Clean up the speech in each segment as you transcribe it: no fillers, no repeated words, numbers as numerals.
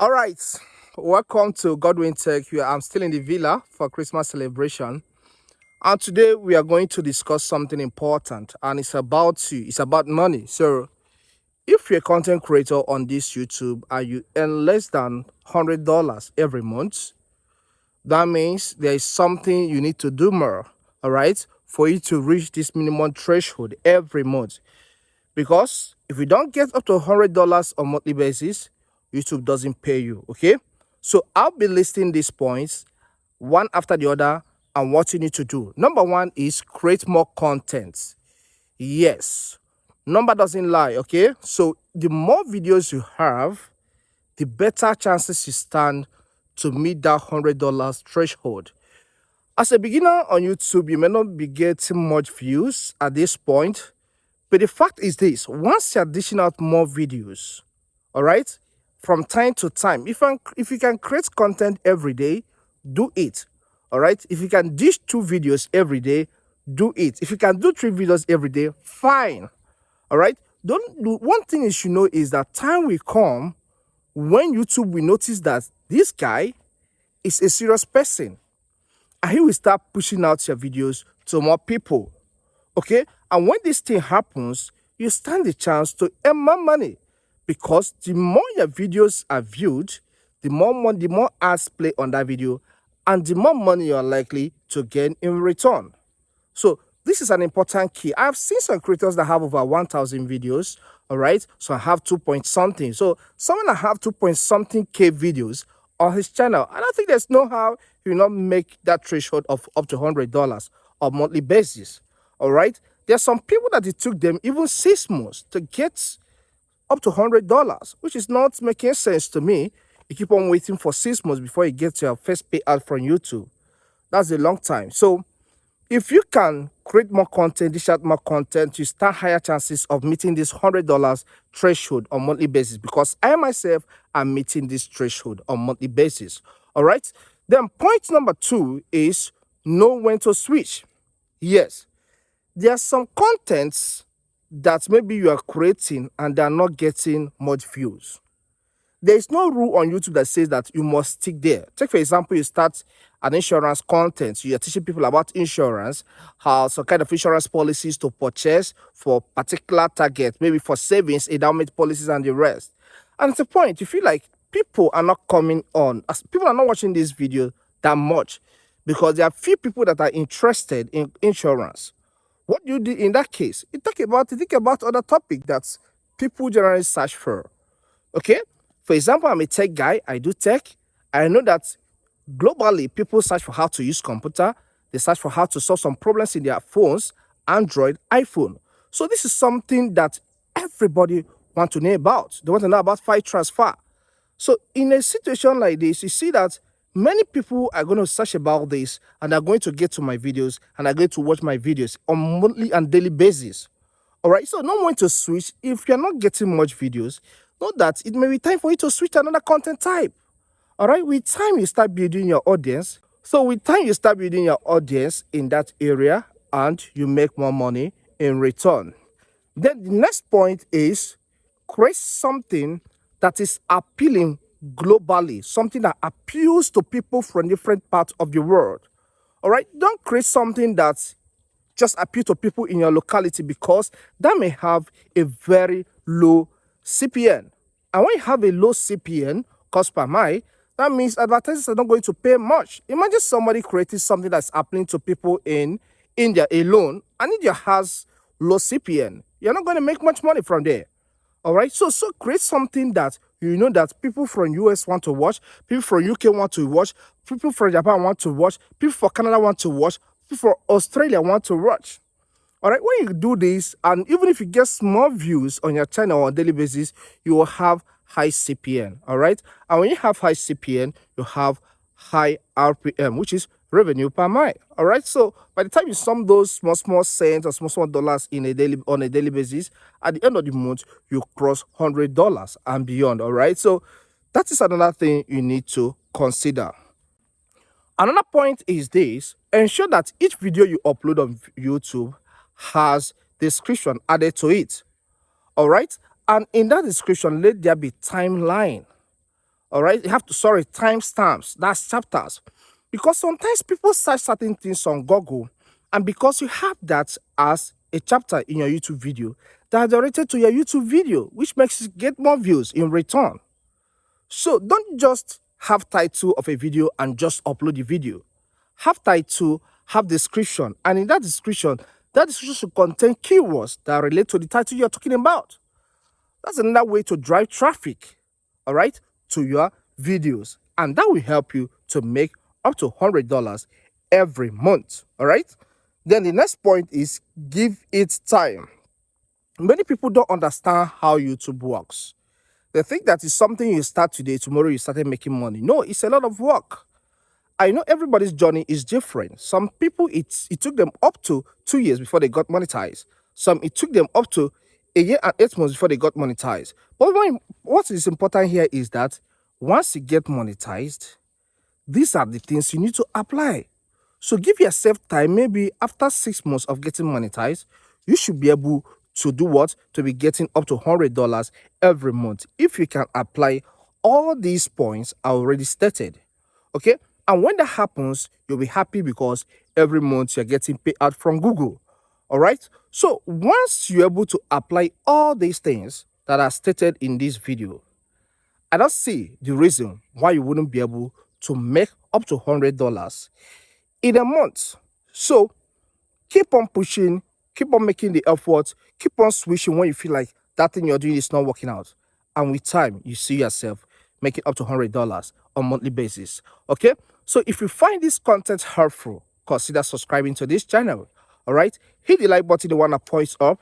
All right, welcome to Godwin Tech. I'm still in the villa for Christmas celebration, and today we are going to discuss something important, and it's about you. It's about money. So, if you're a content creator on this YouTube and you earn less than $100 every month, that means there is something you need to do more. All right, for you to reach this minimum threshold every month. Because if you don't get up to $100 on monthly basis, YouTube doesn't pay you, okay? So I'll be listing these points one after the other and what you need to do. Number one is create more content. Yes, number doesn't lie, okay? So the more videos you have, the better chances you stand to meet that $100 threshold. As a beginner on YouTube, you may not be getting much views at this point, but the fact is this: once you're dishing out more videos, all right, from time to time, if you can create content every day, do it. All right. If you can dish 2 videos every day, do it. If you can do 3 videos every day, fine. All right. Don't do one thing you should know is that time will come when YouTube will notice that this guy is a serious person, and he will start pushing out your videos to more people. Okay, and when this thing happens, you stand the chance to earn more money, because the more your videos are viewed, the more money, the more ads play on that video, and the more money you are likely to gain in return. So this is an important key. I've seen some creators that have over 1,000 videos. All right, so I have 2 point something. So someone that have 2 point something K videos on his channel, I don't think there's no how he will not make that threshold of up to $100 on monthly basis. All right, there are some people that it took them even 6 months to get up to $100, which is not making sense to me. You keep on waiting for 6 months before you get your first payout from YouTube. That's a long time. So if you can create more content, dish out more content, you stand higher chances of meeting this $100 threshold on monthly basis, because I myself am meeting this threshold on monthly basis. All right. Then point number 2 is know when to switch. Yes, there are some contents that maybe you are creating and they are not getting much views. There is no rule on YouTube that says that you must stick there. Take, for example, you start an insurance content. You're teaching people about insurance, how some kind of insurance policies to purchase for particular target, maybe for savings, endowment policies, and the rest. And at a point, you feel like people are not coming on, as people are not watching this video that much, because there are few people that are interested in insurance. What you do in that case, you think about other topic that people generally search for. Okay, for example, I'm a tech guy. I do tech. I know that globally people search for how to use computer. They search for how to solve some problems in their phones, Android, iPhone. So this is something that everybody want to know about. They want to know about file transfer. So in a situation like this, you see that many people are going to search about this and are going to get to my videos and are going to watch my videos on monthly and daily basis. All right, so know when to switch. If you're not getting much videos, know that it may be time for you to switch to another content type. All right, with time you start building your audience. So with time you start building your audience in that area and you make more money in return. Then the next point is create something that is appealing globally, something that appeals to people from different parts of the world. All right, don't create something that just appeal to people in your locality, because that may have a very low CPN. And when you have a low CPN, cost per mile, that means advertisers are not going to pay much. Imagine somebody creating something that's appealing to people in India alone, and India has low CPN. You're not going to make much money from there. All right, so create something that you know that people from US want to watch, people from UK want to watch, people from Japan want to watch, people from Canada want to watch, people from Australia want to watch. All right, when you do this, and even if you get small views on your channel on a daily basis, you will have high CPN. All right, and when you have high CPN, you have high RPM, which is revenue per mile. All right, so by the time you sum those small cents or small dollars on a daily basis, at the end of the month you cross $100 and beyond. All right, so that is another thing you need to consider. Another point is this: ensure that each video you upload on YouTube has description added to it. All right, and in that description let there be timeline. All right, you have to, sorry, timestamps, that's chapters. Because sometimes people search certain things on Google, and because you have that as a chapter in your YouTube video, that are directed to your YouTube video, which makes you get more views in return. So don't just have title of a video and just upload the video. Have title, have description, and in that description should contain keywords that relate to the title you're talking about. That's another way to drive traffic, all right, to your videos. And that will help you to make up to $100 every month, all right? Then the next point is give it time. Many people don't understand how YouTube works. They think that it's something you start today, tomorrow you started making money. No, it's a lot of work. I know everybody's journey is different. Some people, it took them up to 2 years before they got monetized. Some, it took them up to a year and 8 months before they got monetized. But what is important here is that once you get monetized, these are the things you need to apply. So give yourself time. Maybe after 6 months of getting monetized, you should be able to do what? To be getting up to $100 every month if you can apply all these points I already stated. Okay? And when that happens, you'll be happy because every month you're getting paid out from Google. All right? So once you're able to apply all these things that are stated in this video, I don't see the reason why you wouldn't be able to make up to $100 in a month. So keep on pushing, keep on making the effort, keep on switching when you feel like that thing you're doing is not working out. And with time, you see yourself making up to $100 on a monthly basis. Okay? So if you find this content helpful, consider subscribing to this channel. All right? Hit the like button, the one that points up,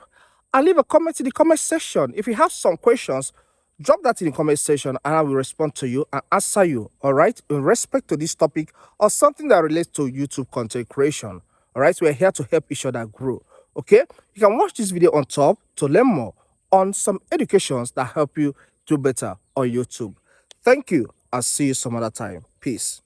and leave a comment in the comment section. If you have some questions, drop that in the comment section and I will respond to you and answer you, all right, in respect to this topic or something that relates to YouTube content creation. All right, we're here to help each other grow. Okay, you can watch this video on top to learn more on some educations that help you do better on YouTube. Thank you. I'll see you some other time. Peace.